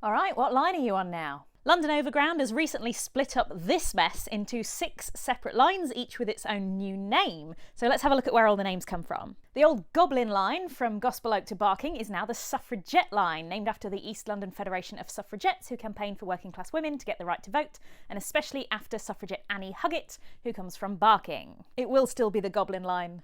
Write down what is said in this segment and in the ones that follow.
All right, what line are you on now? London Overground has recently split up this mess into 6 separate lines, each with its own new name. So let's have a look at where all the names come from. The old Goblin line from Gospel Oak to Barking is now the Suffragette line, named after the East London Federation of Suffragettes who campaigned for working class women to get the right to vote, and especially after suffragette Annie Huggett, who comes from Barking. It will still be the Goblin line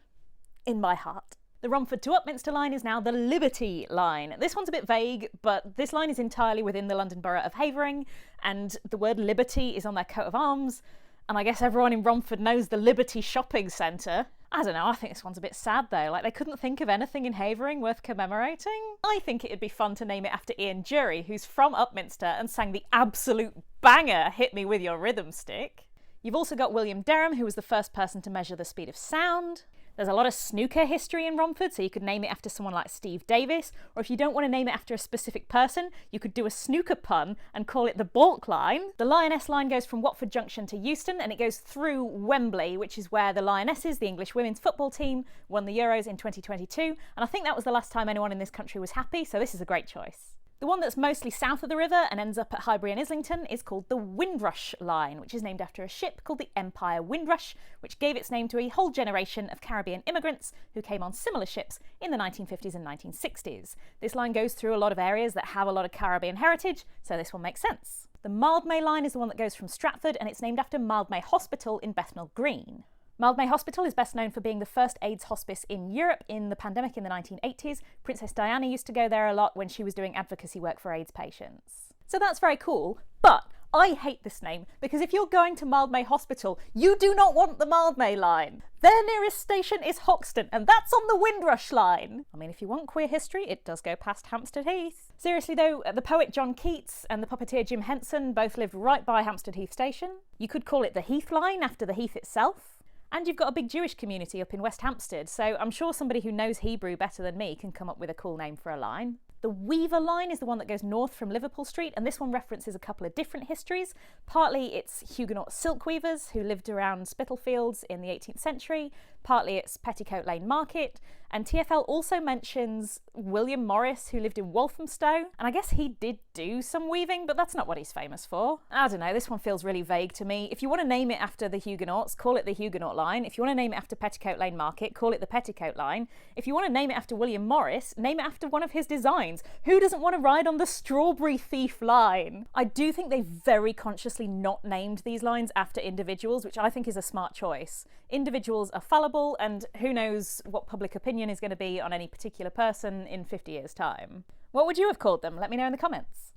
in my heart. The Romford to Upminster line is now the Liberty line. This one's a bit vague, but this line is entirely within the London Borough of Havering, and the word Liberty is on their coat of arms, and I guess everyone in Romford knows the Liberty shopping centre. I don't know, I think this one's a bit sad though, like they couldn't think of anything in Havering worth commemorating. I think it'd be fun to name it after Ian Dury, who's from Upminster and sang the absolute banger Hit Me With Your Rhythm Stick. You've also got William Derham, who was the first person to measure the speed of sound. There's a lot of snooker history in Romford, so you could name it after someone like Steve Davis, or if you don't want to name it after a specific person, you could do a snooker pun and call it the Balk line. The Lioness line goes from Watford Junction to Euston, and it goes through Wembley, which is where the Lionesses, the English women's football team, won the Euros in 2022, and I think that was the last time anyone in this country was happy, so this is a great choice. The one that's mostly south of the river and ends up at Highbury and Islington is called the Windrush line, which is named after a ship called the Empire Windrush, which gave its name to a whole generation of Caribbean immigrants who came on similar ships in the 1950s and 1960s. This line goes through a lot of areas that have a lot of Caribbean heritage, so this one makes sense. The Mildmay line is the one that goes from Stratford, and it's named after Mildmay Hospital in Bethnal Green. Mildmay Hospital is best known for being the first AIDS hospice in Europe in the pandemic in the 1980s. Princess Diana used to go there a lot when she was doing advocacy work for AIDS patients. So that's very cool, but I hate this name because if you're going to Mildmay Hospital, you do not want the Mildmay line. Their nearest station is Hoxton, and that's on the Windrush line. I mean, if you want queer history, it does go past Hampstead Heath. Seriously though, the poet John Keats and the puppeteer Jim Henson both lived right by Hampstead Heath Station. You could call it the Heath line after the Heath itself. And you've got a big Jewish community up in West Hampstead, so I'm sure somebody who knows Hebrew better than me can come up with a cool name for a line. The Weaver line is the one that goes north from Liverpool Street, and this one references a couple of different histories. Partly it's Huguenot silk weavers who lived around Spitalfields in the 18th century, partly it's Petticoat Lane Market, and TfL also mentions William Morris, who lived in Walthamstow, and I guess he did do some weaving, but that's not what he's famous for. I don't know, this one feels really vague to me. If you want to name it after the Huguenots, call it the Huguenot line. If you want to name it after Petticoat Lane Market, call it the Petticoat line. If you want to name it after William Morris, name it after one of his designs. Who doesn't want to ride on the Strawberry Thief line? I do think they very consciously not named these lines after individuals, which I think is a smart choice. Individuals are fallible, and who knows what public opinion is going to be on any particular person in 50 years' time. What would you have called them? Let me know in the comments.